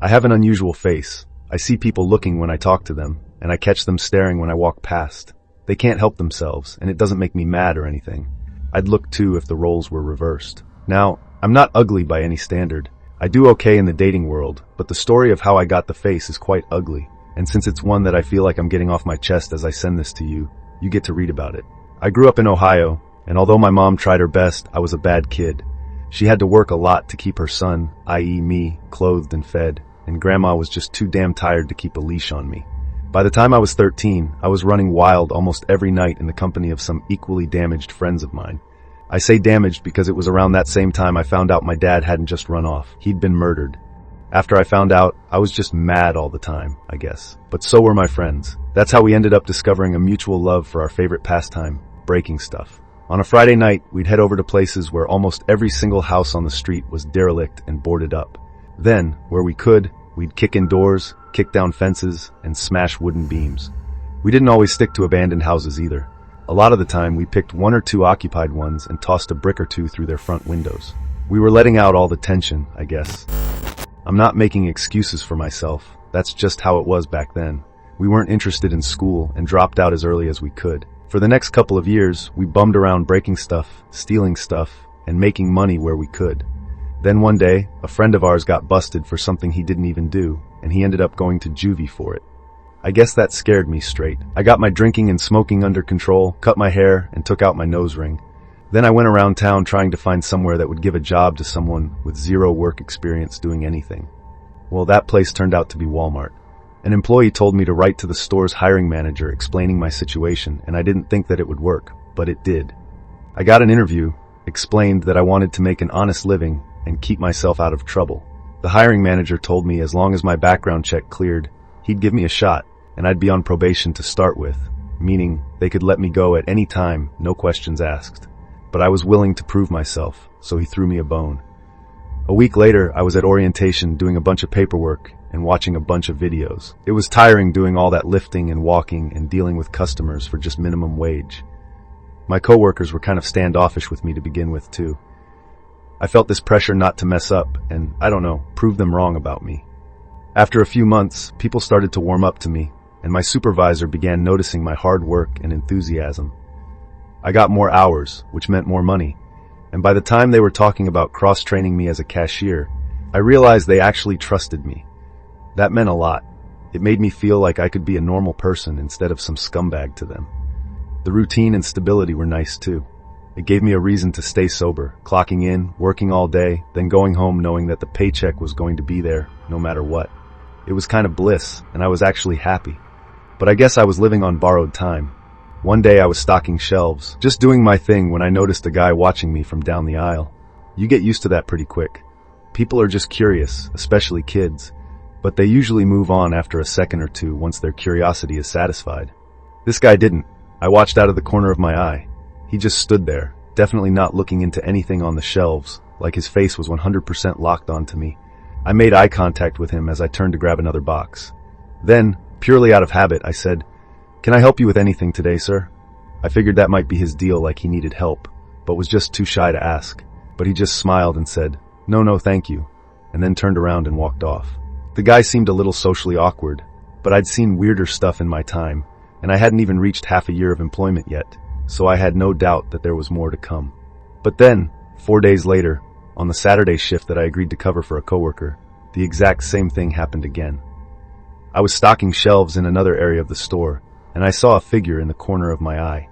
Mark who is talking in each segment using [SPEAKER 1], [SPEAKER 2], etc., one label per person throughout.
[SPEAKER 1] I have an unusual face. I see people looking when I talk to them, and I catch them staring when I walk past. They can't help themselves, and it doesn't make me mad or anything. I'd look too if the roles were reversed. Now, I'm not ugly by any standard. I do okay in the dating world, but the story of how I got the face is quite ugly. And since it's one that I feel like I'm getting off my chest as I send this to you, you get to read about it. I grew up in Ohio, and although my mom tried her best, I was a bad kid. She had to work a lot to keep her son, i.e. me, clothed and fed, and Grandma was just too damn tired to keep a leash on me. By the time I was 13, I was running wild almost every night in the company of some equally damaged friends of mine. I say damaged because it was around that same time I found out my dad hadn't just run off. He'd been murdered. After I found out, I was just mad all the time, I guess. But so were my friends. That's how we ended up discovering a mutual love for our favorite pastime, breaking stuff. On a Friday night, we'd head over to places where almost every single house on the street was derelict and boarded up. Then, where we could, we'd kick in doors, kick down fences, and smash wooden beams. We didn't always stick to abandoned houses either. A lot of the time, we picked one or two occupied ones and tossed a brick or two through their front windows. We were letting out all the tension, I guess. I'm not making excuses for myself. That's just how it was back then. We weren't interested in school and dropped out as early as we could. For the next couple of years, we bummed around breaking stuff, stealing stuff, and making money where we could. Then one day, a friend of ours got busted for something he didn't even do, and he ended up going to juvie for it. I guess that scared me straight. I got my drinking and smoking under control, cut my hair, and took out my nose ring. Then I went around town trying to find somewhere that would give a job to someone with zero work experience doing anything. Well, that place turned out to be Walmart. An employee told me to write to the store's hiring manager explaining my situation, and I didn't think that it would work, but it did. I got an interview, explained that I wanted to make an honest living and keep myself out of trouble. The hiring manager told me as long as my background check cleared, he'd give me a shot, and I'd be on probation to start with, meaning they could let me go at any time, no questions asked. But I was willing to prove myself, so he threw me a bone. A week later, I was at orientation doing a bunch of paperwork and watching a bunch of videos. It was tiring doing all that lifting and walking and dealing with customers for just minimum wage. My coworkers were kind of standoffish with me to begin with, too. I felt this pressure not to mess up and, I don't know, prove them wrong about me. After a few months, people started to warm up to me, and my supervisor began noticing my hard work and enthusiasm. I got more hours, which meant more money, and by the time they were talking about cross-training me as a cashier, I realized they actually trusted me. That meant a lot. It made me feel like I could be a normal person instead of some scumbag to them. The routine and stability were nice too. It gave me a reason to stay sober, clocking in, working all day, then going home knowing that the paycheck was going to be there, no matter what. It was kind of bliss, and I was actually happy. But I guess I was living on borrowed time. One day I was stocking shelves, just doing my thing when I noticed a guy watching me from down the aisle. You get used to that pretty quick. People are just curious, especially kids, but they usually move on after a second or two once their curiosity is satisfied. This guy didn't. I watched out of the corner of my eye. He just stood there, definitely not looking into anything on the shelves, like his face was 100% locked onto me. I made eye contact with him as I turned to grab another box. Then, purely out of habit, I said, "Can I help you with anything today, sir?" I figured that might be his deal, like he needed help, but was just too shy to ask. But he just smiled and said, No, thank you," and then turned around and walked off. The guy seemed a little socially awkward, but I'd seen weirder stuff in my time, and I hadn't even reached half a year of employment yet, so I had no doubt that there was more to come. But then, 4 days later, on the Saturday shift that I agreed to cover for a coworker, the exact same thing happened again. I was stocking shelves in another area of the store, and I saw a figure in the corner of my eye.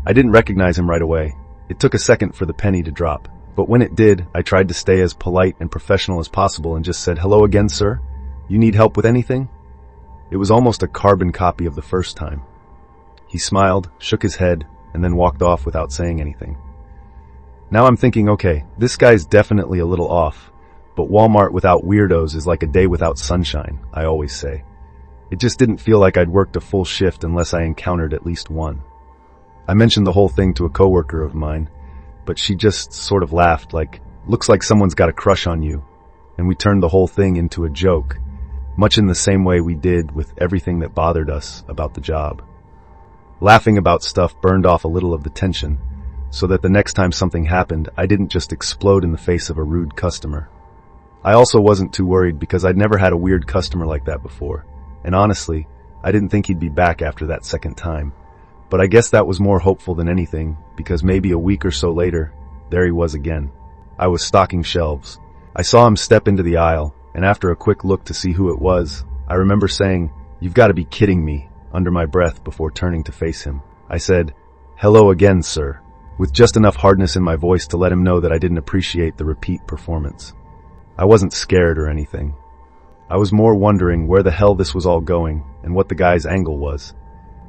[SPEAKER 1] I didn't recognize him right away. It took a second for the penny to drop, but when it did, I tried to stay as polite and professional as possible and just said, "Hello again, sir. You need help with anything?" It was almost a carbon copy of the first time. He smiled, shook his head, and then walked off without saying anything. Now I'm thinking, okay, this guy's definitely a little off, but Walmart without weirdos is like a day without sunshine, I always say. It just didn't feel like I'd worked a full shift unless I encountered at least one. I mentioned the whole thing to a coworker of mine, but she just sort of laughed like, "Looks like someone's got a crush on you," and we turned the whole thing into a joke, much in the same way we did with everything that bothered us about the job. Laughing about stuff burned off a little of the tension, so that the next time something happened, I didn't just explode in the face of a rude customer. I also wasn't too worried because I'd never had a weird customer like that before. And honestly, I didn't think he'd be back after that second time. But I guess that was more hopeful than anything, because maybe a week or so later, there he was again. I was stocking shelves. I saw him step into the aisle, and after a quick look to see who it was, I remember saying, "You've got to be kidding me," under my breath before turning to face him. I said, "Hello again, sir," with just enough hardness in my voice to let him know that I didn't appreciate the repeat performance. I wasn't scared or anything. I was more wondering where the hell this was all going and what the guy's angle was.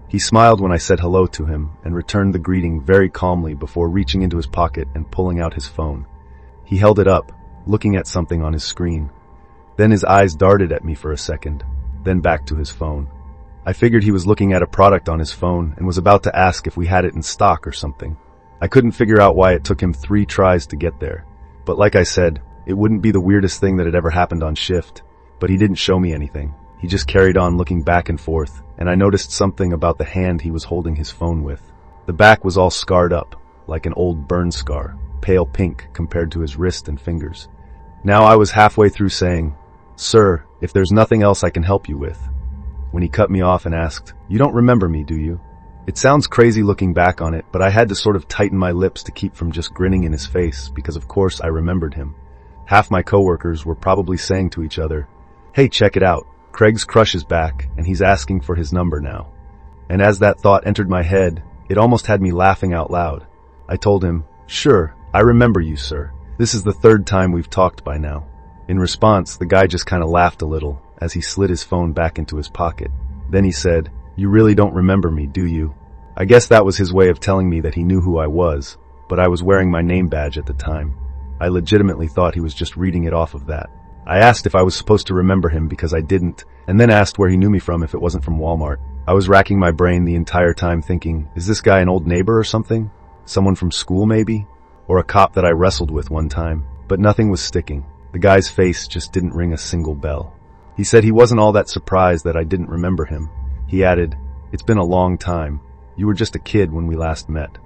[SPEAKER 1] He smiled when I said hello to him and returned the greeting very calmly before reaching into his pocket and pulling out his phone. He held it up, looking at something on his screen. Then his eyes darted at me for a second, then back to his phone. I figured he was looking at a product on his phone and was about to ask if we had it in stock or something. I couldn't figure out why it took him 3 tries to get there. But like I said, it wouldn't be the weirdest thing that had ever happened on shift. But he didn't show me anything. He just carried on looking back and forth, and I noticed something about the hand he was holding his phone with. The back was all scarred up, like an old burn scar, pale pink compared to his wrist and fingers. Now I was halfway through saying, "Sir, if there's nothing else I can help you with," when he cut me off and asked, "You don't remember me, do you?" It sounds crazy looking back on it, but I had to sort of tighten my lips to keep from just grinning in his face, because of course I remembered him. Half my coworkers were probably saying to each other, "Hey, check it out. Craig's crush is back, and he's asking for his number now." And as that thought entered my head, it almost had me laughing out loud. I told him, "Sure, I remember you, sir. This is the 3rd time we've talked by now." In response, the guy just kind of laughed a little as he slid his phone back into his pocket. Then he said, "You really don't remember me, do you?" I guess that was his way of telling me that he knew who I was, but I was wearing my name badge at the time. I legitimately thought he was just reading it off of that. I asked if I was supposed to remember him because I didn't, and then asked where he knew me from if it wasn't from Walmart. I was racking my brain the entire time thinking, is this guy an old neighbor or something? Someone from school maybe? Or a cop that I wrestled with one time? But nothing was sticking. The guy's face just didn't ring a single bell. He said he wasn't all that surprised that I didn't remember him. He added, "It's been a long time. You were just a kid when we last met."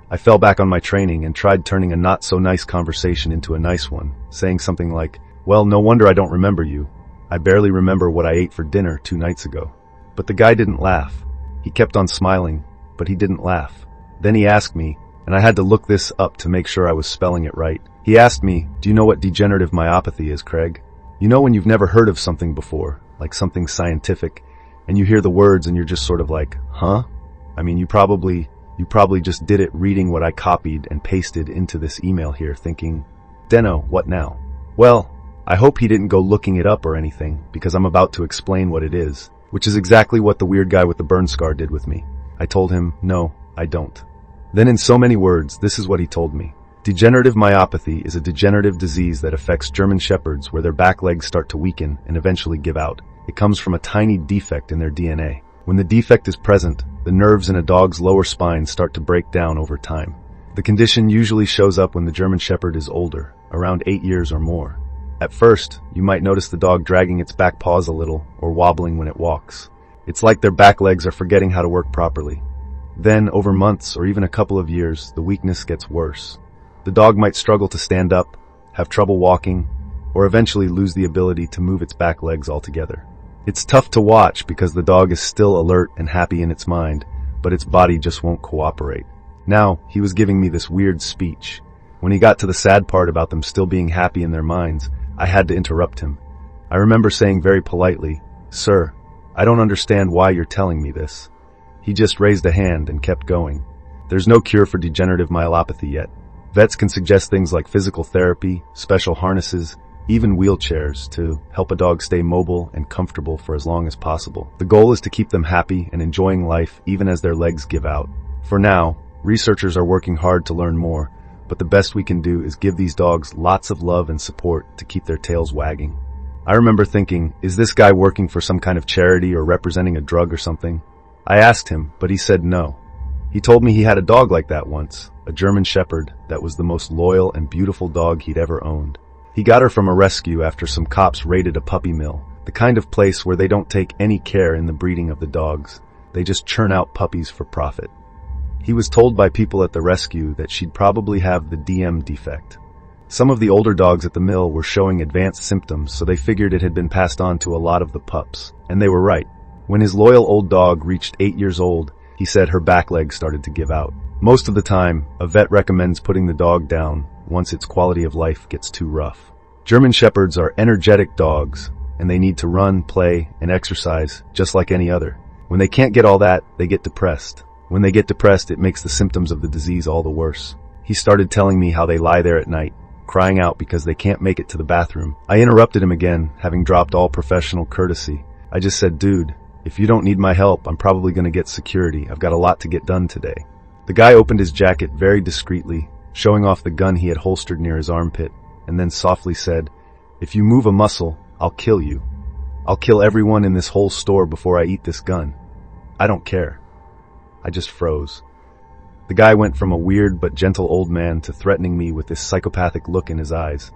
[SPEAKER 1] I fell back on my training and tried turning a not-so-nice conversation into a nice one, saying something like, "Well, no wonder I don't remember you. I barely remember what I ate for dinner 2 nights ago." But the guy didn't laugh. He kept on smiling, but he didn't laugh. Then he asked me, and I had to look this up to make sure I was spelling it right. He asked me, "Do you know what degenerative myopathy is, Craig?" You know when you've never heard of something before, like something scientific, and you hear the words and you're just sort of like, huh? I mean, you probably just did it reading what I copied and pasted into this email here thinking, Deno, what now? Well, I hope he didn't go looking it up or anything, because I'm about to explain what it is, which is exactly what the weird guy with the burn scar did with me. I told him, no, I don't. Then in so many words, this is what he told me. Degenerative myopathy is a degenerative disease that affects German shepherds where their back legs start to weaken and eventually give out. It comes from a tiny defect in their DNA. When the defect is present, the nerves in a dog's lower spine start to break down over time. The condition usually shows up when the German shepherd is older, around 8 years or more. At first, you might notice the dog dragging its back paws a little or wobbling when it walks. It's like their back legs are forgetting how to work properly. Then, over months or even a couple of years, the weakness gets worse. The dog might struggle to stand up, have trouble walking, or eventually lose the ability to move its back legs altogether. It's tough to watch because the dog is still alert and happy in its mind, but its body just won't cooperate. Now, he was giving me this weird speech. When he got to the sad part about them still being happy in their minds, I had to interrupt him. I remember saying very politely, "Sir, I don't understand why you're telling me this." He just raised a hand and kept going. There's no cure for degenerative myelopathy yet. Vets can suggest things like physical therapy, special harnesses, even wheelchairs to help a dog stay mobile and comfortable for as long as possible. The goal is to keep them happy and enjoying life even as their legs give out. For now, researchers are working hard to learn more, but the best we can do is give these dogs lots of love and support to keep their tails wagging. I remember thinking, is this guy working for some kind of charity or representing a drug or something? I asked him, but he said no. He told me he had a dog like that once, a German shepherd that was the most loyal and beautiful dog he'd ever owned. He got her from a rescue after some cops raided a puppy mill, the kind of place where they don't take any care in the breeding of the dogs. They just churn out puppies for profit. He was told by people at the rescue that she'd probably have the DM defect. Some of the older dogs at the mill were showing advanced symptoms, so they figured it had been passed on to a lot of the pups. And they were right. When his loyal old dog reached 8 years old, he said her back legs started to give out. Most of the time, a vet recommends putting the dog down once its quality of life gets too rough. German Shepherds are energetic dogs, and they need to run, play, and exercise just like any other. When they can't get all that, they get depressed. When they get depressed, it makes the symptoms of the disease all the worse. He started telling me how they lie there at night, crying out because they can't make it to the bathroom. I interrupted him again, having dropped all professional courtesy. I just said, "Dude, if you don't need my help, I'm probably going to get security. I've got a lot to get done today." The guy opened his jacket very discreetly, showing off the gun he had holstered near his armpit, and then softly said, "If you move a muscle, I'll kill you. I'll kill everyone in this whole store before I eat this gun. I don't care." I just froze. The guy went from a weird but gentle old man to threatening me with this psychopathic look in his eyes.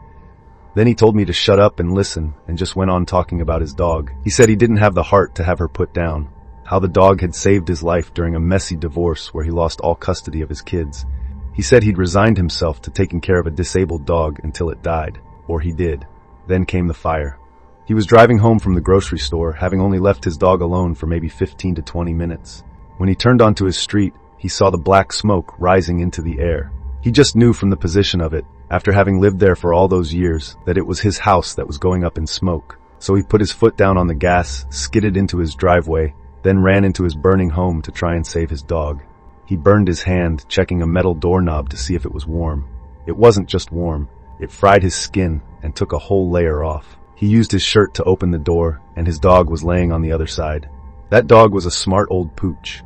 [SPEAKER 1] Then he told me to shut up and listen, and just went on talking about his dog. He said he didn't have the heart to have her put down, how the dog had saved his life during a messy divorce where he lost all custody of his kids. He said he'd resigned himself to taking care of a disabled dog until it died, or he did. Then came the fire. He was driving home from the grocery store, having only left his dog alone for maybe 15 to 20 minutes. When he turned onto his street, he saw the black smoke rising into the air. He just knew from the position of it, after having lived there for all those years, that it was his house that was going up in smoke. So he put his foot down on the gas, skidded into his driveway, then ran into his burning home to try and save his dog. He burned his hand, checking a metal doorknob to see if it was warm. It wasn't just warm. It fried his skin and took a whole layer off. He used his shirt to open the door, and his dog was laying on the other side. That dog was a smart old pooch.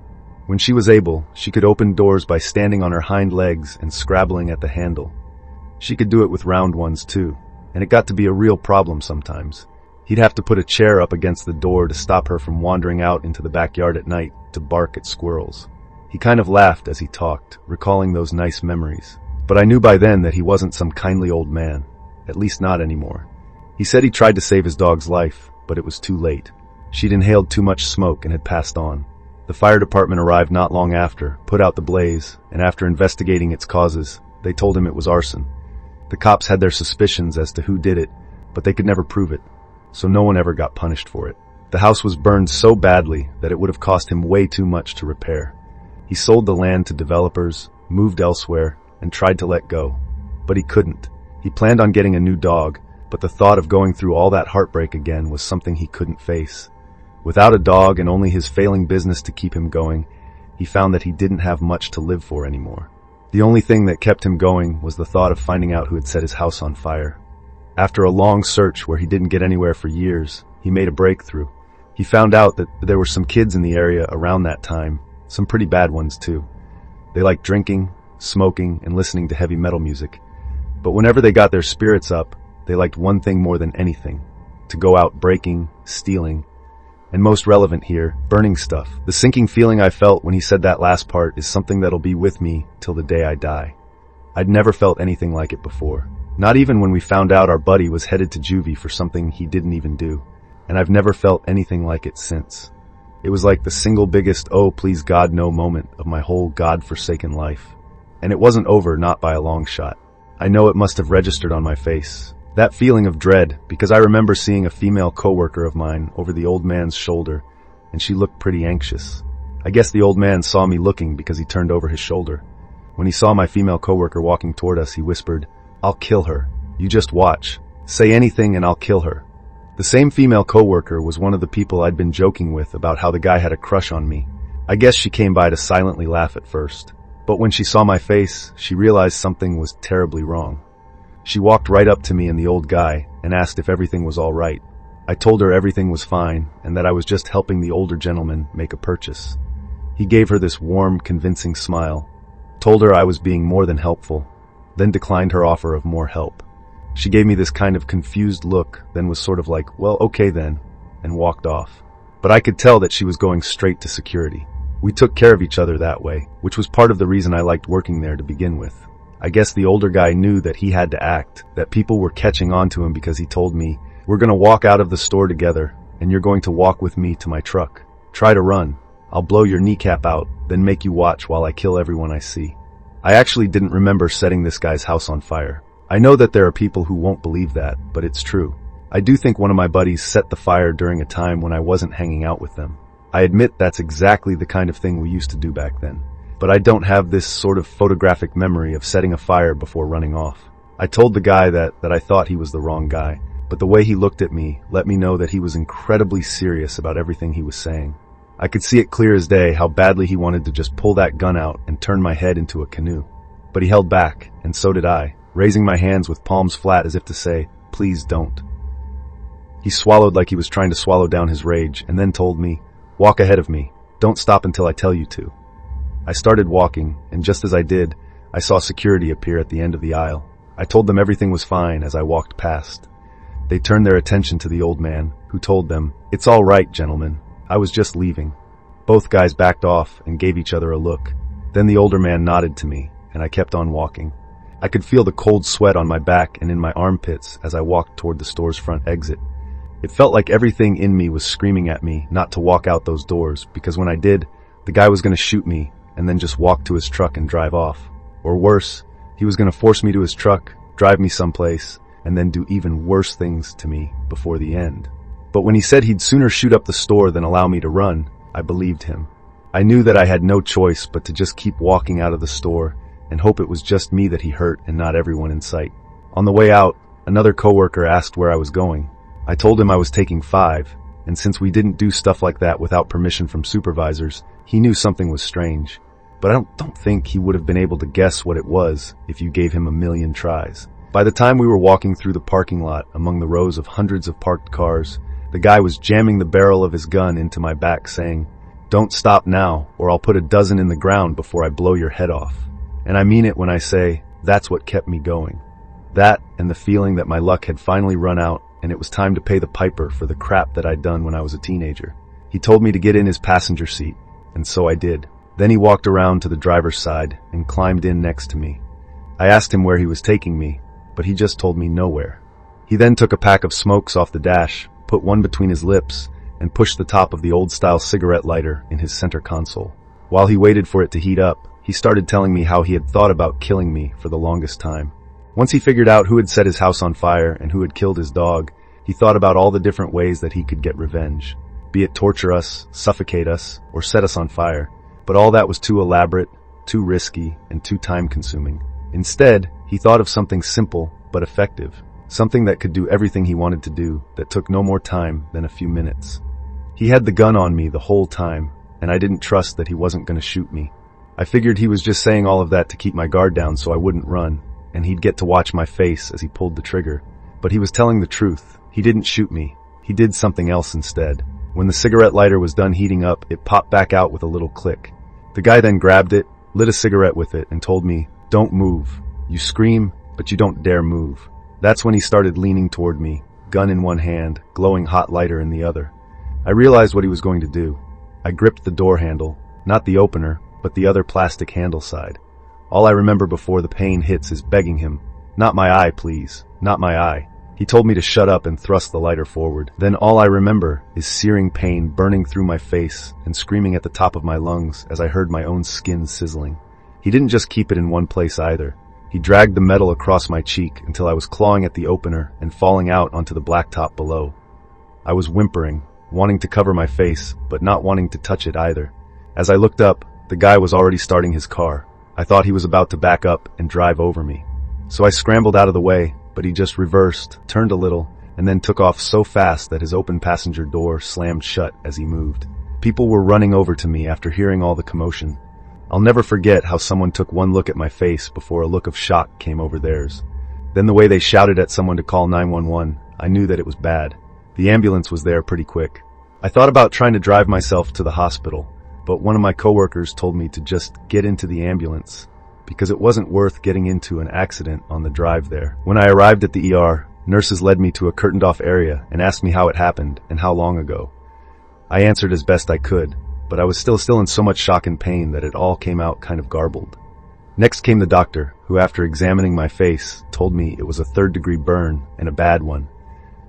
[SPEAKER 1] When she was able, she could open doors by standing on her hind legs and scrabbling at the handle. She could do it with round ones too, and it got to be a real problem sometimes. He'd have to put a chair up against the door to stop her from wandering out into the backyard at night to bark at squirrels. He kind of laughed as he talked, recalling those nice memories. But I knew by then that he wasn't some kindly old man, at least not anymore. He said he tried to save his dog's life, but it was too late. She'd inhaled too much smoke and had passed on. The fire department arrived not long after, put out the blaze, and after investigating its causes, they told him it was arson. The cops had their suspicions as to who did it, but they could never prove it, so no one ever got punished for it. The house was burned so badly that it would have cost him way too much to repair. He sold the land to developers, moved elsewhere, and tried to let go. But he couldn't. He planned on getting a new dog, but the thought of going through all that heartbreak again was something he couldn't face. Without a dog and only his failing business to keep him going, he found that he didn't have much to live for anymore. The only thing that kept him going was the thought of finding out who had set his house on fire. After a long search where he didn't get anywhere for years, he made a breakthrough. He found out that there were some kids in the area around that time, some pretty bad ones too. They liked drinking, smoking, and listening to heavy metal music. But whenever they got their spirits up, they liked one thing more than anything: to go out breaking, stealing, and most relevant here, burning stuff. The sinking feeling I felt when he said that last part is something that'll be with me till the day I die. I'd never felt anything like it before. Not even when we found out our buddy was headed to juvie for something he didn't even do. And I've never felt anything like it since. It was like the single biggest "oh please God no" moment of my whole God-forsaken life. And it wasn't over, not by a long shot. I know it must have registered on my face. That feeling of dread, because I remember seeing a female coworker of mine over the old man's shoulder, and she looked pretty anxious. I guess the old man saw me looking because he turned over his shoulder. When he saw my female coworker walking toward us, he whispered, "I'll kill her. You just watch. Say anything and I'll kill her." The same female coworker was one of the people I'd been joking with about how the guy had a crush on me. I guess she came by to silently laugh at first. But when she saw my face, she realized something was terribly wrong. She walked right up to me and the old guy and asked if everything was all right. I told her everything was fine and that I was just helping the older gentleman make a purchase. He gave her this warm, convincing smile, told her I was being more than helpful, then declined her offer of more help. She gave me this kind of confused look, then was sort of like, "Well, okay then," and walked off. But I could tell that she was going straight to security. We took care of each other that way, which was part of the reason I liked working there to begin with. I guess the older guy knew that he had to act, that people were catching on to him because he told me, "We're going to walk out of the store together, and you're going to walk with me to my truck. Try to run. I'll blow your kneecap out, then make you watch while I kill everyone I see." I actually didn't remember setting this guy's house on fire. I know that there are people who won't believe that, but it's true. I do think one of my buddies set the fire during a time when I wasn't hanging out with them. I admit that's exactly the kind of thing we used to do back then. But I don't have this sort of photographic memory of setting a fire before running off. I told the guy that I thought he was the wrong guy, but the way he looked at me let me know that he was incredibly serious about everything he was saying. I could see it clear as day how badly he wanted to just pull that gun out and turn my head into a canoe. But he held back, and so did I, raising my hands with palms flat as if to say, "Please don't." He swallowed like he was trying to swallow down his rage, and then told me, "Walk ahead of me. Don't stop until I tell you to." I started walking, and just as I did, I saw security appear at the end of the aisle. I told them everything was fine as I walked past. They turned their attention to the old man, who told them, "It's all right, gentlemen. I was just leaving." Both guys backed off and gave each other a look. Then the older man nodded to me, and I kept on walking. I could feel the cold sweat on my back and in my armpits as I walked toward the store's front exit. It felt like everything in me was screaming at me not to walk out those doors, because when I did, the guy was going to shoot me and then just walk to his truck and drive off. Or worse, he was going to force me to his truck, drive me someplace, and then do even worse things to me before the end. But when he said he'd sooner shoot up the store than allow me to run, I believed him. I knew that I had no choice but to just keep walking out of the store and hope it was just me that he hurt and not everyone in sight. On the way out, another coworker asked where I was going. I told him I was taking 5, and since we didn't do stuff like that without permission from supervisors, he knew something was strange. But I don't think he would have been able to guess what it was if you gave him a million tries. By the time we were walking through the parking lot among the rows of hundreds of parked cars, the guy was jamming the barrel of his gun into my back saying, "Don't stop now, or I'll put a dozen in the ground before I blow your head off." And I mean it when I say that's what kept me going. That and the feeling that my luck had finally run out and it was time to pay the piper for the crap that I'd done when I was a teenager. He told me to get in his passenger seat, and so I did. Then he walked around to the driver's side and climbed in next to me. I asked him where he was taking me, but he just told me nowhere. He then took a pack of smokes off the dash, put one between his lips, and pushed the top of the old-style cigarette lighter in his center console. While he waited for it to heat up, he started telling me how he had thought about killing me for the longest time. Once he figured out who had set his house on fire and who had killed his dog, he thought about all the different ways that he could get revenge, be it torture us, suffocate us, or set us on fire. But all that was too elaborate, too risky, and too time-consuming. Instead, he thought of something simple but effective, something that could do everything he wanted to do that took no more time than a few minutes. He had the gun on me the whole time, and I didn't trust that he wasn't going to shoot me. I figured he was just saying all of that to keep my guard down so I wouldn't run, and he'd get to watch my face as he pulled the trigger. But he was telling the truth. He didn't shoot me. He did something else instead. When the cigarette lighter was done heating up, it popped back out with a little click. The guy then grabbed it, lit a cigarette with it, and told me, "Don't move. You scream, but you don't dare move." That's when he started leaning toward me, gun in one hand, glowing hot lighter in the other. I realized what he was going to do. I gripped the door handle, not the opener, but the other plastic handle side. All I remember before the pain hits is begging him, "Not my eye, please. Not my eye." He told me to shut up and thrust the lighter forward. Then all I remember is searing pain burning through my face and screaming at the top of my lungs as I heard my own skin sizzling. He didn't just keep it in one place either. He dragged the metal across my cheek until I was clawing at the opener and falling out onto the blacktop below. I was whimpering, wanting to cover my face, but not wanting to touch it either. As I looked up, the guy was already starting his car. I thought he was about to back up and drive over me. So I scrambled out of the way, but he just reversed, turned a little, and then took off so fast that his open passenger door slammed shut as he moved. People were running over to me after hearing all the commotion. I'll never forget how someone took one look at my face before a look of shock came over theirs. Then the way they shouted at someone to call 911, I knew that it was bad. The ambulance was there pretty quick. I thought about trying to drive myself to the hospital, but one of my coworkers told me to just get into the ambulance, because it wasn't worth getting into an accident on the drive there. When I arrived at the ER, nurses led me to a curtained-off area and asked me how it happened and how long ago. I answered as best I could, but I was still in so much shock and pain that it all came out kind of garbled. Next came the doctor, who after examining my face, told me it was a 3rd-degree burn and a bad one.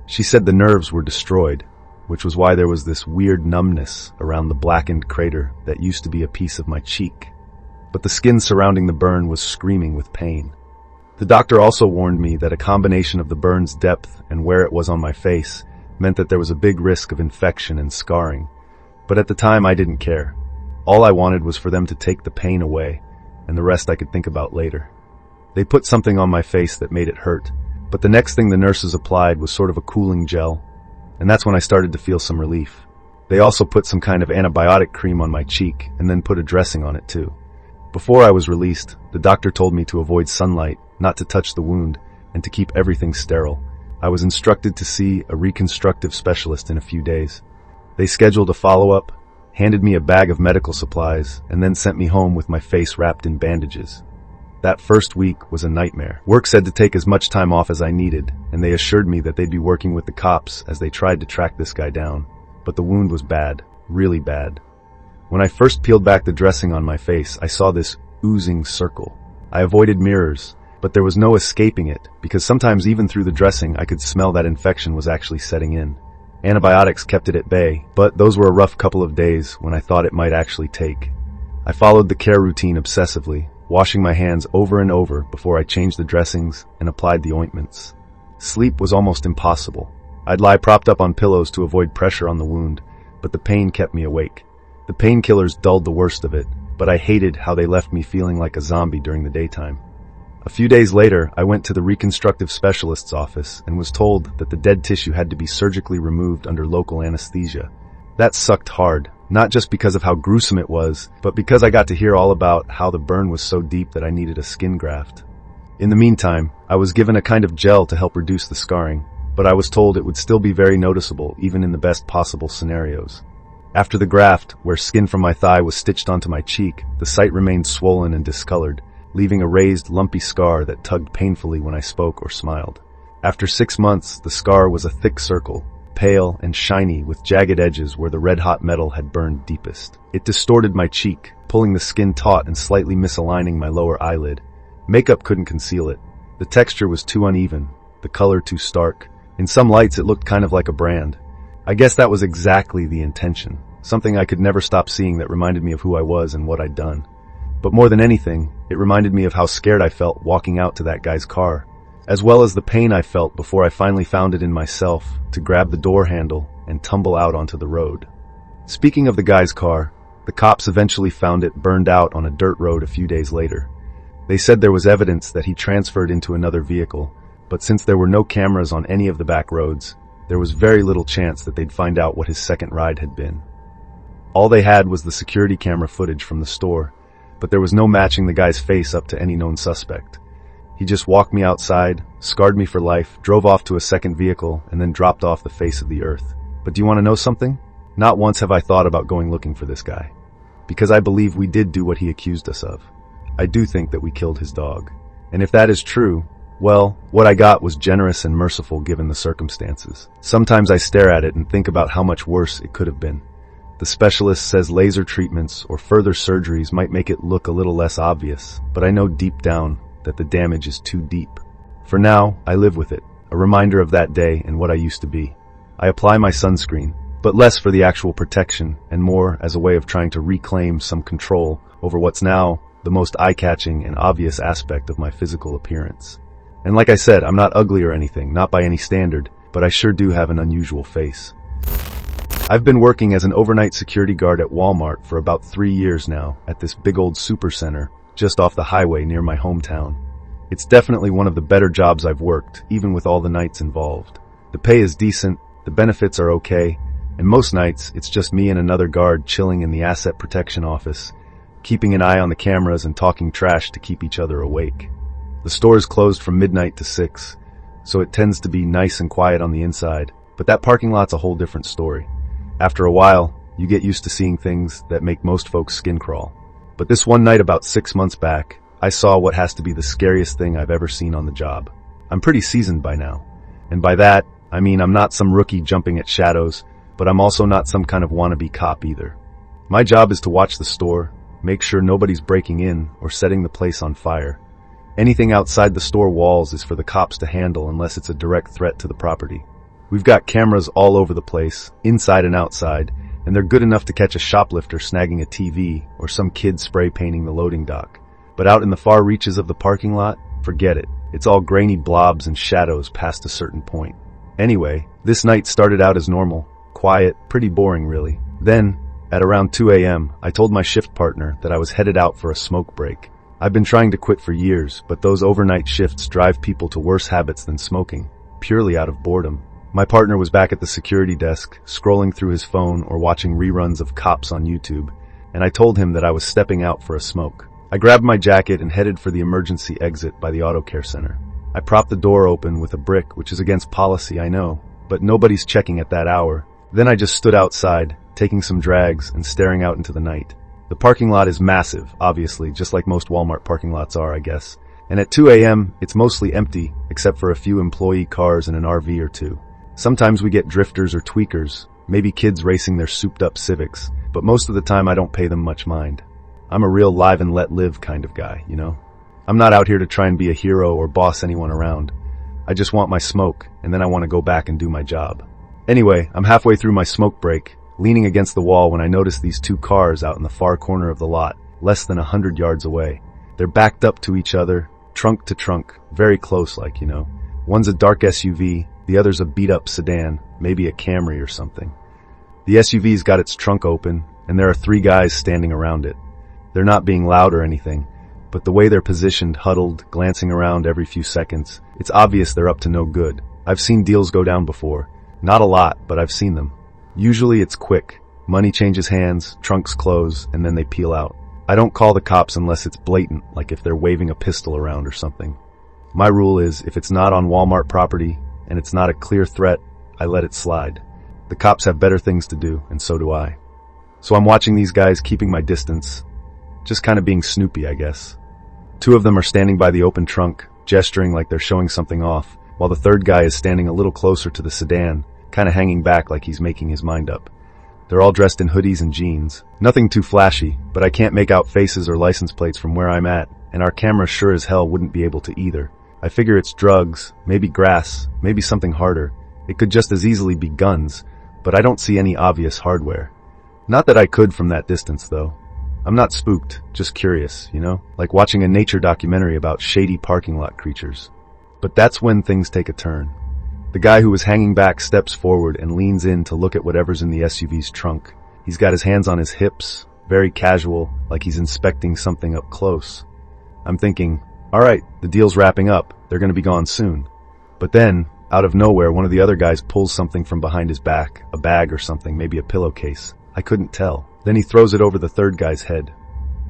[SPEAKER 1] She said the nerves were destroyed, which was why there was this weird numbness around the blackened crater that used to be a piece of my cheek. But the skin surrounding the burn was screaming with pain. The doctor also warned me that a combination of the burn's depth and where it was on my face meant that there was a big risk of infection and scarring. But at the time, I didn't care. All I wanted was for them to take the pain away, and the rest I could think about later. They put something on my face that made it hurt, but the next thing the nurses applied was sort of a cooling gel, and that's when I started to feel some relief. They also put some kind of antibiotic cream on my cheek and then put a dressing on it too. Before I was released, the doctor told me to avoid sunlight, not to touch the wound, and to keep everything sterile. I was instructed to see a reconstructive specialist in a few days. They scheduled a follow-up, handed me a bag of medical supplies, and then sent me home with my face wrapped in bandages. That first week was a nightmare. Work said to take as much time off as I needed, and they assured me that they'd be working with the cops as they tried to track this guy down. But the wound was bad, really bad. When I first peeled back the dressing on my face, I saw this oozing circle. I avoided mirrors, but there was no escaping it, because sometimes even through the dressing I could smell that infection was actually setting in. Antibiotics kept it at bay, but those were a rough couple of days when I thought it might actually take. I followed the care routine obsessively, washing my hands over and over before I changed the dressings and applied the ointments. Sleep was almost impossible. I'd lie propped up on pillows to avoid pressure on the wound, but the pain kept me awake. The painkillers dulled the worst of it, but I hated how they left me feeling like a zombie during the daytime. A few days later, I went to the reconstructive specialist's office and was told that the dead tissue had to be surgically removed under local anesthesia. That sucked hard, not just because of how gruesome it was, but because I got to hear all about how the burn was so deep that I needed a skin graft. In the meantime, I was given a kind of gel to help reduce the scarring, but I was told it would still be very noticeable even in the best possible scenarios. After the graft, where skin from my thigh was stitched onto my cheek, the site remained swollen and discolored, leaving a raised, lumpy scar that tugged painfully when I spoke or smiled. After 6 months, the scar was a thick circle, pale and shiny with jagged edges where the red-hot metal had burned deepest. It distorted my cheek, pulling the skin taut and slightly misaligning my lower eyelid. Makeup couldn't conceal it. The texture was too uneven, the color too stark. In some lights, it looked kind of like a brand. I guess that was exactly the intention, something I could never stop seeing that reminded me of who I was and what I'd done. But more than anything, it reminded me of how scared I felt walking out to that guy's car, as well as the pain I felt before I finally found it in myself to grab the door handle and tumble out onto the road. Speaking of the guy's car, the cops eventually found it burned out on a dirt road a few days later. They said there was evidence that he transferred into another vehicle, but since there were no cameras on any of the back roads, there was very little chance that they'd find out what his second ride had been. All they had was the security camera footage from the store, but there was no matching the guy's face up to any known suspect. He just walked me outside, scarred me for life, drove off to a second vehicle, and then dropped off the face of the earth. But do you want to know something? Not once have I thought about going looking for this guy. Because I believe we did do what he accused us of. I do think that we killed his dog. And if that is true, well, what I got was generous and merciful given the circumstances. Sometimes I stare at it and think about how much worse it could have been. The specialist says laser treatments or further surgeries might make it look a little less obvious, but I know deep down that the damage is too deep. For now, I live with it, a reminder of that day and what I used to be. I apply my sunscreen, but less for the actual protection and more as a way of trying to reclaim some control over what's now the most eye-catching and obvious aspect of my physical appearance. And like I said, I'm not ugly or anything, not by any standard, but I sure do have an unusual face. I've been working as an overnight security guard at Walmart for about 3 years now at this big old supercenter just off the highway near my hometown. It's definitely one of the better jobs I've worked, even with all the nights involved. The pay is decent, the benefits are okay, and most nights it's just me and another guard chilling in the asset protection office, keeping an eye on the cameras and talking trash to keep each other awake. The store is closed from midnight to 6, so it tends to be nice and quiet on the inside, but that parking lot's a whole different story. After a while, you get used to seeing things that make most folks skin crawl. But this one night about 6 months back, I saw what has to be the scariest thing I've ever seen on the job. I'm pretty seasoned by now. And by that, I mean I'm not some rookie jumping at shadows, but I'm also not some kind of wannabe cop either. My job is to watch the store, make sure nobody's breaking in or setting the place on fire. Anything outside the store walls is for the cops to handle unless it's a direct threat to the property. We've got cameras all over the place, inside and outside, and they're good enough to catch a shoplifter snagging a TV or some kid spray painting the loading dock. But out in the far reaches of the parking lot, forget it. It's all grainy blobs and shadows past a certain point. Anyway, this night started out as normal. Quiet, pretty boring really. Then, at around 2 a.m., I told my shift partner that I was headed out for a smoke break. I've been trying to quit for years, but those overnight shifts drive people to worse habits than smoking, purely out of boredom. My partner was back at the security desk, scrolling through his phone or watching reruns of Cops on YouTube, and I told him that I was stepping out for a smoke. I grabbed my jacket and headed for the emergency exit by the auto care center. I propped the door open with a brick, which is against policy, I know, but nobody's checking at that hour. Then I just stood outside, taking some drags and staring out into the night. The parking lot is massive, obviously, just like most Walmart parking lots are, I guess. And at 2 a.m., it's mostly empty, except for a few employee cars and an RV or two. Sometimes we get drifters or tweakers, maybe kids racing their souped-up Civics, but most of the time I don't pay them much mind. I'm a real live and let live kind of guy, you know? I'm not out here to try and be a hero or boss anyone around. I just want my smoke, and then I want to go back and do my job. Anyway, I'm halfway through my smoke break, leaning against the wall when I notice these two cars out in the far corner of the lot, less than 100 yards away. They're backed up to each other, trunk to trunk, very close like, you know. One's a dark SUV, the other's a beat-up sedan, maybe a Camry or something. The SUV's got its trunk open, and there are 3 guys standing around it. They're not being loud or anything, but the way they're positioned, huddled, glancing around every few seconds, it's obvious they're up to no good. I've seen deals go down before. Not a lot, but I've seen them. Usually it's quick. Money changes hands, trunks close, and then they peel out. I don't call the cops unless it's blatant, like if they're waving a pistol around or something. My rule is, if it's not on Walmart property, and it's not a clear threat, I let it slide. The cops have better things to do, and so do I. So I'm watching these guys, keeping my distance. Just kind of being snoopy, I guess. 2 of them are standing by the open trunk, gesturing like they're showing something off, while the 3rd guy is standing a little closer to the sedan, kind of hanging back like he's making his mind up. They're all dressed in hoodies and jeans. Nothing too flashy, but I can't make out faces or license plates from where I'm at, and our camera sure as hell wouldn't be able to either. I figure it's drugs, maybe grass, maybe something harder. It could just as easily be guns, but I don't see any obvious hardware. Not that I could from that distance, though. I'm not spooked, just curious, you know? Like watching a nature documentary about shady parking lot creatures. But that's when things take a turn. The guy who was hanging back steps forward and leans in to look at whatever's in the SUV's trunk. He's got his hands on his hips, very casual, like he's inspecting something up close. I'm thinking, alright, the deal's wrapping up, they're gonna be gone soon. But then, out of nowhere, one of the other guys pulls something from behind his back, a bag or something, maybe a pillowcase. I couldn't tell. Then he throws it over the 3rd guy's head.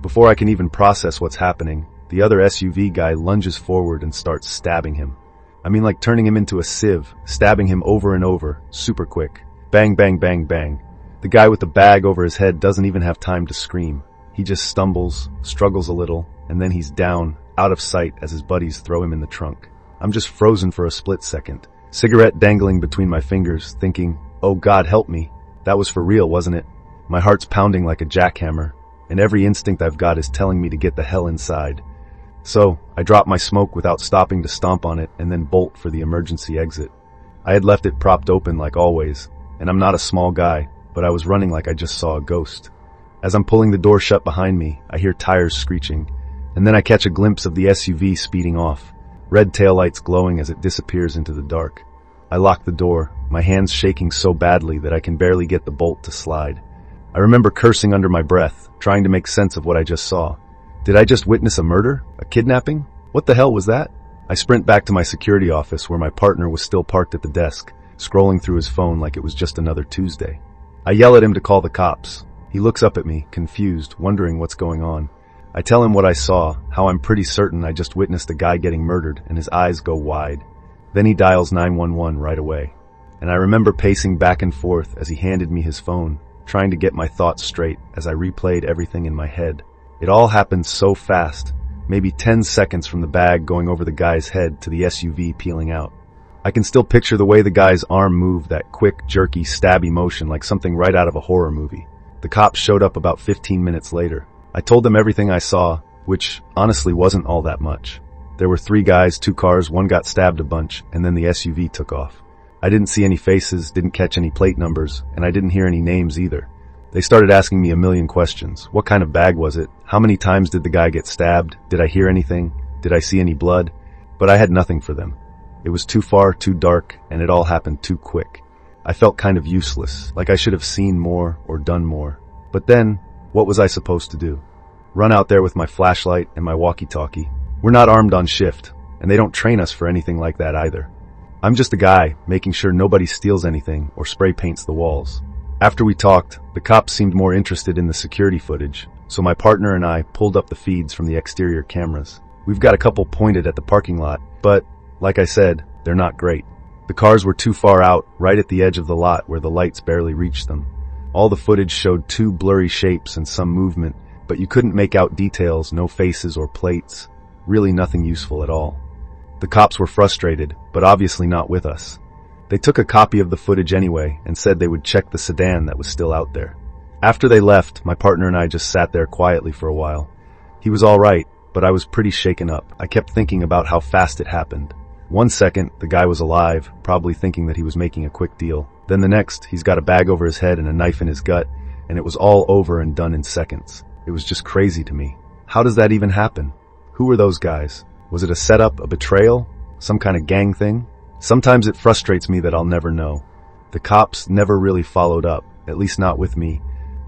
[SPEAKER 1] Before I can even process what's happening, the other SUV guy lunges forward and starts stabbing him. I mean, like turning him into a sieve, stabbing him over and over, super quick. Bang, bang, bang, bang. The guy with the bag over his head doesn't even have time to scream. He just stumbles, struggles a little, and then he's down, out of sight as his buddies throw him in the trunk. I'm just frozen for a split second. Cigarette dangling between my fingers, thinking, oh God, help me. That was for real, wasn't it? My heart's pounding like a jackhammer, and every instinct I've got is telling me to get the hell inside. So, I drop my smoke without stopping to stomp on it and then bolt for the emergency exit. I had left it propped open like always, and I'm not a small guy, but I was running like I just saw a ghost. As I'm pulling the door shut behind me, I hear tires screeching, and then I catch a glimpse of the SUV speeding off, red taillights glowing as it disappears into the dark. I lock the door, my hands shaking so badly that I can barely get the bolt to slide. I remember cursing under my breath, trying to make sense of what I just saw. Did I just witness a murder? A kidnapping? What the hell was that? I sprint back to my security office where my partner was still parked at the desk, scrolling through his phone like it was just another Tuesday. I yell at him to call the cops. He looks up at me, confused, wondering what's going on. I tell him what I saw, how I'm pretty certain I just witnessed a guy getting murdered, and his eyes go wide. Then he dials 911 right away. And I remember pacing back and forth as he handed me his phone, trying to get my thoughts straight as I replayed everything in my head. It all happened so fast, maybe 10 seconds from the bag going over the guy's head to the SUV peeling out. I can still picture the way the guy's arm moved, that quick, jerky, stabby motion like something right out of a horror movie. The cops showed up about 15 minutes later. I told them everything I saw, which honestly wasn't all that much. There were 3 guys, 2 cars, one got stabbed a bunch, and then the SUV took off. I didn't see any faces, didn't catch any plate numbers, and I didn't hear any names either. They started asking me a million questions. What kind of bag was it? How many times did the guy get stabbed? Did I hear anything? Did I see any blood? But I had nothing for them. It was too far, too dark, and it all happened too quick. I felt kind of useless, like I should have seen more or done more. But then, what was I supposed to do? Run out there with my flashlight and my walkie-talkie? We're not armed on shift, and they don't train us for anything like that either. I'm just a guy making sure nobody steals anything or spray paints the walls. After we talked, the cops seemed more interested in the security footage, so my partner and I pulled up the feeds from the exterior cameras. We've got a couple pointed at the parking lot, but, like I said, they're not great. The cars were too far out, right at the edge of the lot where the lights barely reached them. All the footage showed two blurry shapes and some movement, but you couldn't make out details, no faces or plates. Really nothing useful at all. The cops were frustrated, but obviously not with us. They took a copy of the footage anyway and said they would check the sedan that was still out there. After they left, my partner and I just sat there quietly for a while. He was all right, but I was pretty shaken up. I kept thinking about how fast it happened. One second, the guy was alive, probably thinking that he was making a quick deal. Then the next, he's got a bag over his head and a knife in his gut, and it was all over and done in seconds. It was just crazy to me. How does that even happen? Who were those guys? Was it a setup, a betrayal, some kind of gang thing? Sometimes it frustrates me that I'll never know. The cops never really followed up, at least not with me,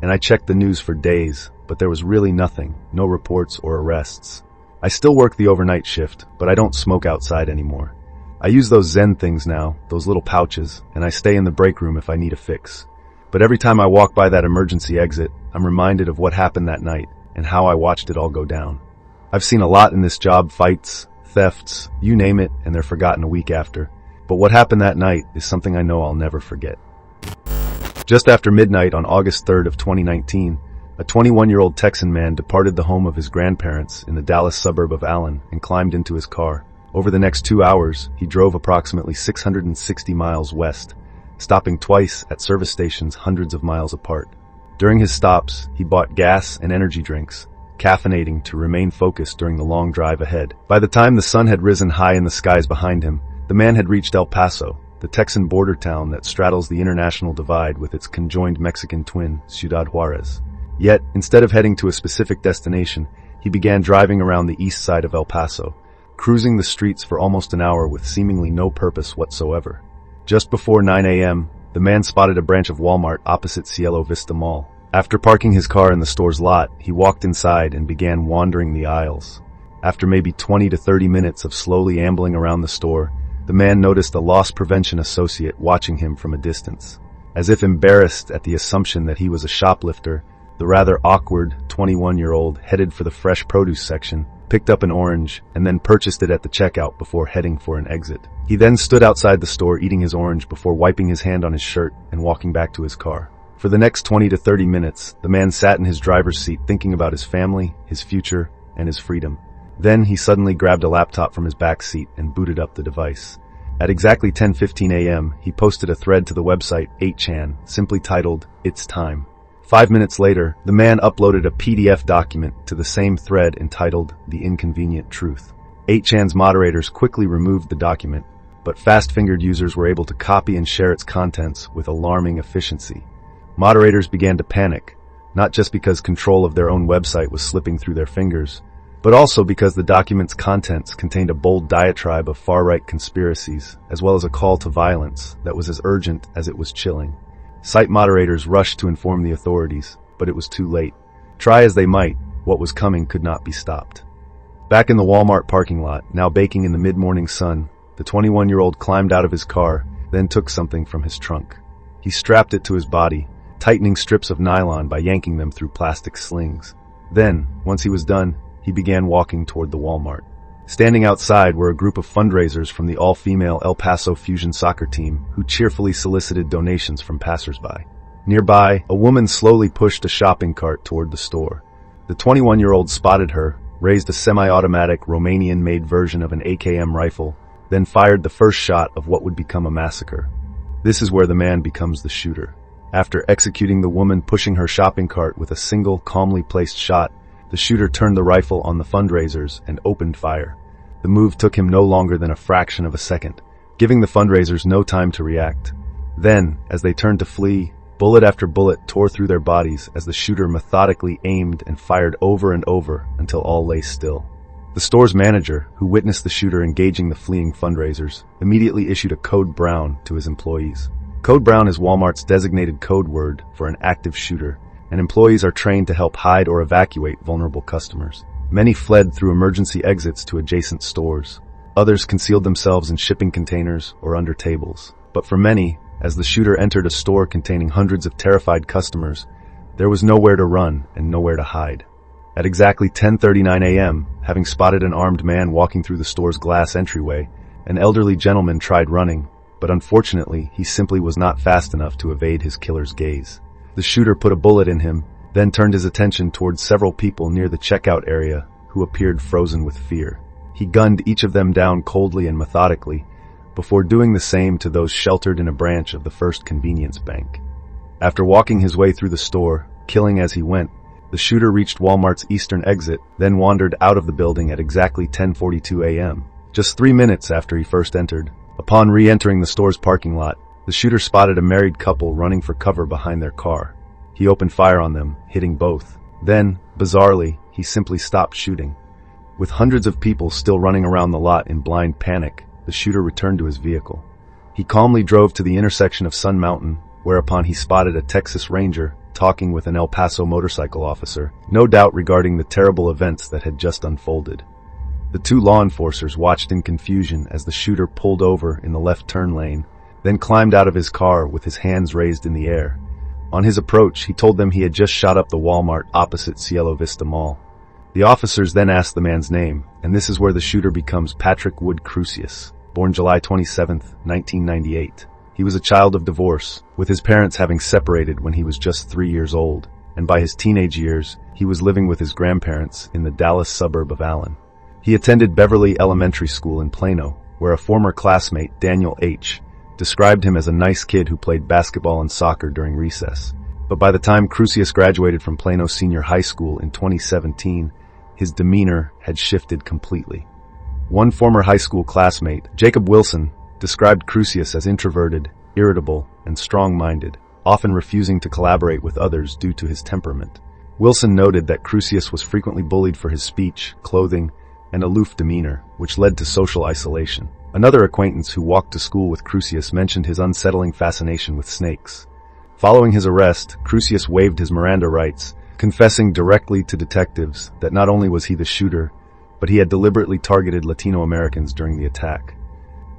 [SPEAKER 1] and I checked the news for days, but there was really nothing, no reports or arrests. I still work the overnight shift, but I don't smoke outside anymore. I use those Zen things now, those little pouches, and I stay in the break room if I need a fix. But every time I walk by that emergency exit, I'm reminded of what happened that night and how I watched it all go down. I've seen a lot in this job, fights, thefts, you name it, and they're forgotten a week after. But what happened that night is something I know I'll never forget. Just after midnight on August 3rd of 2019, a 21-year-old Texan man departed the home of his grandparents in the Dallas suburb of Allen and climbed into his car. Over the next 2 hours, he drove approximately 660 miles west, stopping twice at service stations hundreds of miles apart. During his stops, he bought gas and energy drinks, caffeinating to remain focused during the long drive ahead. By the time the sun had risen high in the skies behind him, the man had reached El Paso, the Texan border town that straddles the international divide with its conjoined Mexican twin, Ciudad Juarez. Yet, instead of heading to a specific destination, he began driving around the east side of El Paso, cruising the streets for almost an hour with seemingly no purpose whatsoever. Just before 9 a.m., the man spotted a branch of Walmart opposite Cielo Vista Mall. After parking his car in the store's lot, he walked inside and began wandering the aisles. After maybe 20 to 30 minutes of slowly ambling around the store, the man noticed a loss prevention associate watching him from a distance. As if embarrassed at the assumption that he was a shoplifter, the rather awkward 21-year-old headed for the fresh produce section, picked up an orange, and then purchased it at the checkout before heading for an exit. He then stood outside the store eating his orange before wiping his hand on his shirt and walking back to his car. For the next 20 to 30 minutes, the man sat in his driver's seat thinking about his family, his future, and his freedom. Then he suddenly grabbed a laptop from his back seat and booted up the device. At exactly 10:15 a.m., he posted a thread to the website 8chan, simply titled, "It's Time." 5 minutes later, the man uploaded a PDF document to the same thread entitled The Inconvenient Truth. 8chan's moderators quickly removed the document, but fast-fingered users were able to copy and share its contents with alarming efficiency. Moderators began to panic, not just because control of their own website was slipping through their fingers, but also because the document's contents contained a bold diatribe of far-right conspiracies, as well as a call to violence that was as urgent as it was chilling. Site moderators rushed to inform the authorities, but it was too late. Try as they might, what was coming could not be stopped. Back in the Walmart parking lot, now baking in the mid-morning sun, the 21-year-old climbed out of his car, then took something from his trunk. He strapped it to his body, tightening strips of nylon by yanking them through plastic slings. Then, once he was done, he began walking toward the Walmart. Standing outside were a group of fundraisers from the all-female El Paso Fusion soccer team who cheerfully solicited donations from passersby. Nearby, a woman slowly pushed a shopping cart toward the store. The 21-year-old spotted her, raised a semi-automatic Romanian-made version of an AKM rifle, then fired the first shot of what would become a massacre. This is where the man becomes the shooter. After executing the woman pushing her shopping cart with a single, calmly placed shot, the shooter turned the rifle on the fundraisers and opened fire. The move took him no longer than a fraction of a second, giving the fundraisers no time to react. Then, as they turned to flee, bullet after bullet tore through their bodies as the shooter methodically aimed and fired over and over until all lay still. The store's manager, who witnessed the shooter engaging the fleeing fundraisers, immediately issued a Code Brown to his employees. Code Brown is Walmart's designated code word for an active shooter, and employees are trained to help hide or evacuate vulnerable customers. Many fled through emergency exits to adjacent stores. Others concealed themselves in shipping containers or under tables. But for many, as the shooter entered a store containing hundreds of terrified customers, there was nowhere to run and nowhere to hide. At exactly 10:39 a.m., having spotted an armed man walking through the store's glass entryway, an elderly gentleman tried running, but unfortunately, he simply was not fast enough to evade his killer's gaze. The shooter put a bullet in him, then turned his attention towards several people near the checkout area who appeared frozen with fear. He gunned each of them down coldly and methodically, before doing the same to those sheltered in a branch of the First Convenience Bank. After walking his way through the store, killing as he went, the shooter reached Walmart's eastern exit, then wandered out of the building at exactly 10:42 a.m., just 3 minutes after he first entered. Upon re-entering the store's parking lot, the shooter spotted a married couple running for cover behind their car. He opened fire on them, hitting both. Then, bizarrely, he simply stopped shooting. With hundreds of people still running around the lot in blind panic, the shooter returned to his vehicle. He calmly drove to the intersection of Sun Mountain, whereupon he spotted a Texas Ranger talking with an El Paso motorcycle officer, no doubt regarding the terrible events that had just unfolded. The two law enforcers watched in confusion as the shooter pulled over in the left turn lane, then climbed out of his car with his hands raised in the air. On his approach, he told them he had just shot up the Walmart opposite Cielo Vista Mall. The officers then asked the man's name, and this is where the shooter becomes Patrick Wood Crusius, born July 27, 1998. He was a child of divorce, with his parents having separated when he was just 3 years old, and by his teenage years, he was living with his grandparents in the Dallas suburb of Allen. He attended Beverly Elementary School in Plano, where a former classmate, Daniel H., described him as a nice kid who played basketball and soccer during recess. But by the time Crusius graduated from Plano Senior High School in 2017, his demeanor had shifted completely. One former high school classmate, Jacob Wilson, described Crusius as introverted, irritable, and strong-minded, often refusing to collaborate with others due to his temperament. Wilson noted that Crusius was frequently bullied for his speech, clothing, and aloof demeanor, which led to social isolation. Another acquaintance who walked to school with Crusius mentioned his unsettling fascination with snakes. Following his arrest, Crusius waived his Miranda rights, confessing directly to detectives that not only was he the shooter, but he had deliberately targeted Latino Americans during the attack.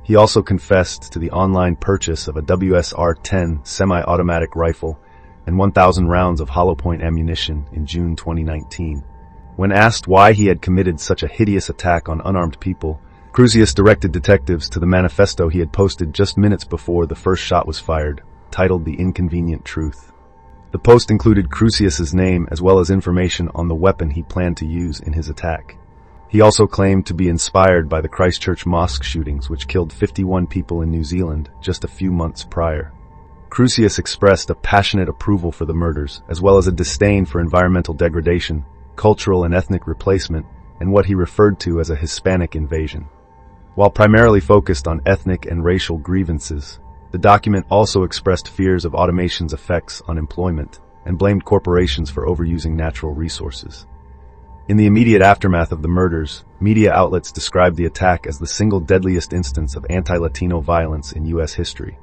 [SPEAKER 1] He also confessed to the online purchase of a WSR-10 semi-automatic rifle and 1,000 rounds of hollow point ammunition in June 2019. When asked why he had committed such a hideous attack on unarmed people, Crusius directed detectives to the manifesto he had posted just minutes before the first shot was fired, titled The Inconvenient Truth. The post included Crusius's name as well as information on the weapon he planned to use in his attack. He also claimed to be inspired by the Christchurch mosque shootings, which killed 51 people in New Zealand just a few months prior. Crusius expressed a passionate approval for the murders, as well as a disdain for environmental degradation, cultural and ethnic replacement, and what he referred to as a Hispanic invasion. While primarily focused on ethnic and racial grievances, the document also expressed fears of automation's effects on employment and blamed corporations for overusing natural resources. In the immediate aftermath of the murders, media outlets described the attack as the single deadliest instance of anti-Latino violence in U.S. history.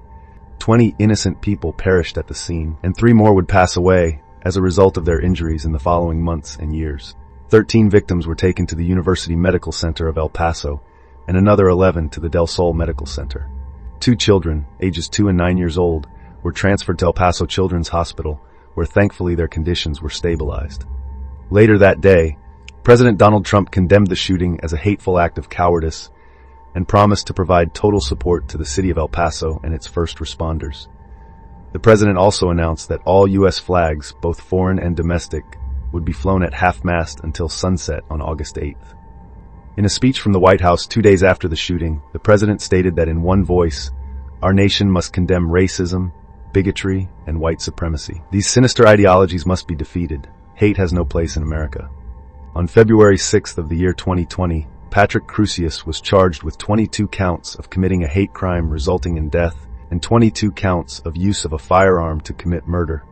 [SPEAKER 1] 20 innocent people perished at the scene, and 3 more would pass away as a result of their injuries in the following months and years. 13 victims were taken to the University Medical Center of El Paso, and another 11 to the Del Sol Medical Center. 2 children, ages 2 and 9 years old, were transferred to El Paso Children's Hospital, where thankfully their conditions were stabilized. Later that day, President Donald Trump condemned the shooting as a hateful act of cowardice and promised to provide total support to the city of El Paso and its first responders. The president also announced that all U.S. flags, both foreign and domestic, would be flown at half-mast until sunset on August 8th. In a speech from the White House 2 days after the shooting, the president stated that in one voice, our nation must condemn racism, bigotry, and white supremacy. These sinister ideologies must be defeated. Hate has no place in America. On February 6th of the year 2020, Patrick Crusius was charged with 22 counts of committing a hate crime resulting in death and 22 counts of use of a firearm to commit murder.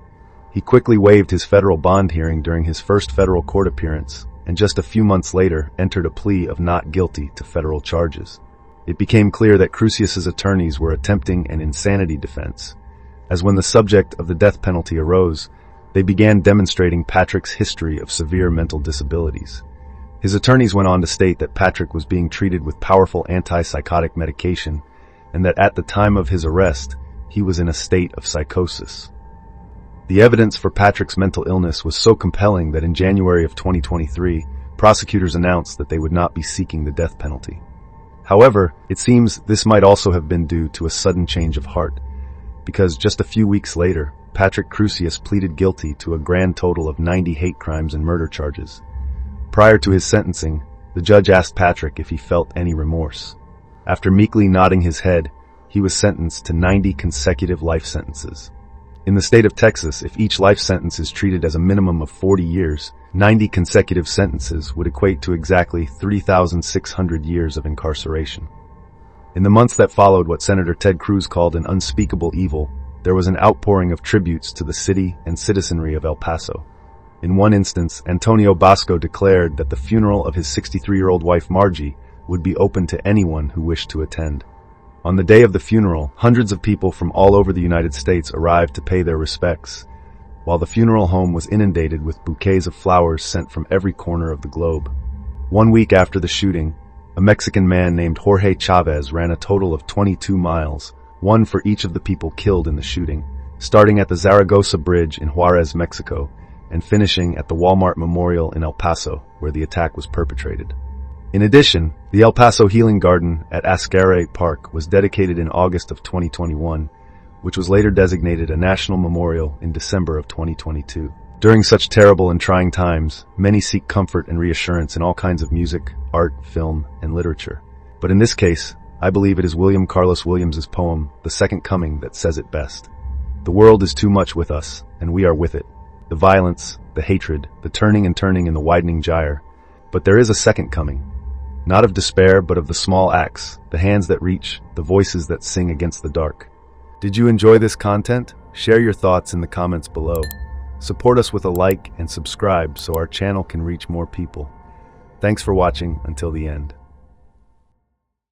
[SPEAKER 1] He quickly waived his federal bond hearing during his first federal court appearance, and just a few months later entered a plea of not guilty to federal charges. It became clear that Crusius's attorneys were attempting an insanity defense, as when the subject of the death penalty arose, they began demonstrating Patrick's history of severe mental disabilities. His attorneys went on to state that Patrick was being treated with powerful antipsychotic medication, and that at the time of his arrest, he was in a state of psychosis. The evidence for Patrick's mental illness was so compelling that in January of 2023, prosecutors announced that they would not be seeking the death penalty. However, it seems this might also have been due to a sudden change of heart, because just a few weeks later, Patrick Crusius pleaded guilty to a grand total of 90 hate crimes and murder charges. Prior to his sentencing, the judge asked Patrick if he felt any remorse. After meekly nodding his head, he was sentenced to 90 consecutive life sentences. In the state of Texas, if each life sentence is treated as a minimum of 40 years, 90 consecutive sentences would equate to exactly 3,600 years of incarceration. In the months that followed what Senator Ted Cruz called an unspeakable evil, there was an outpouring of tributes to the city and citizenry of El Paso. In one instance, Antonio Bosco declared that the funeral of his 63-year-old wife Margie would be open to anyone who wished to attend. On the day of the funeral, hundreds of people from all over the United States arrived to pay their respects, while the funeral home was inundated with bouquets of flowers sent from every corner of the globe. 1 week after the shooting, a Mexican man named Jorge Chavez ran a total of 22 miles, one for each of the people killed in the shooting, starting at the Zaragoza Bridge in Juarez, Mexico, and finishing at the Walmart Memorial in El Paso, where the attack was perpetrated. In addition, the El Paso Healing Garden at Ascaré Park was dedicated in August of 2021, which was later designated a national memorial in December of 2022. During such terrible and trying times, many seek comfort and reassurance in all kinds of music, art, film, and literature. But in this case, I believe it is William Carlos Williams' poem, The Second Coming, that says it best. The world is too much with us, and we are with it. The violence, the hatred, the turning and turning in the widening gyre. But there is a second coming. Not of despair, but of the small acts, the hands that reach, the voices that sing against the dark. Did you enjoy this content? Share your thoughts in the comments below. Support us with a like and subscribe so our channel can reach more people. Thanks for watching until the end.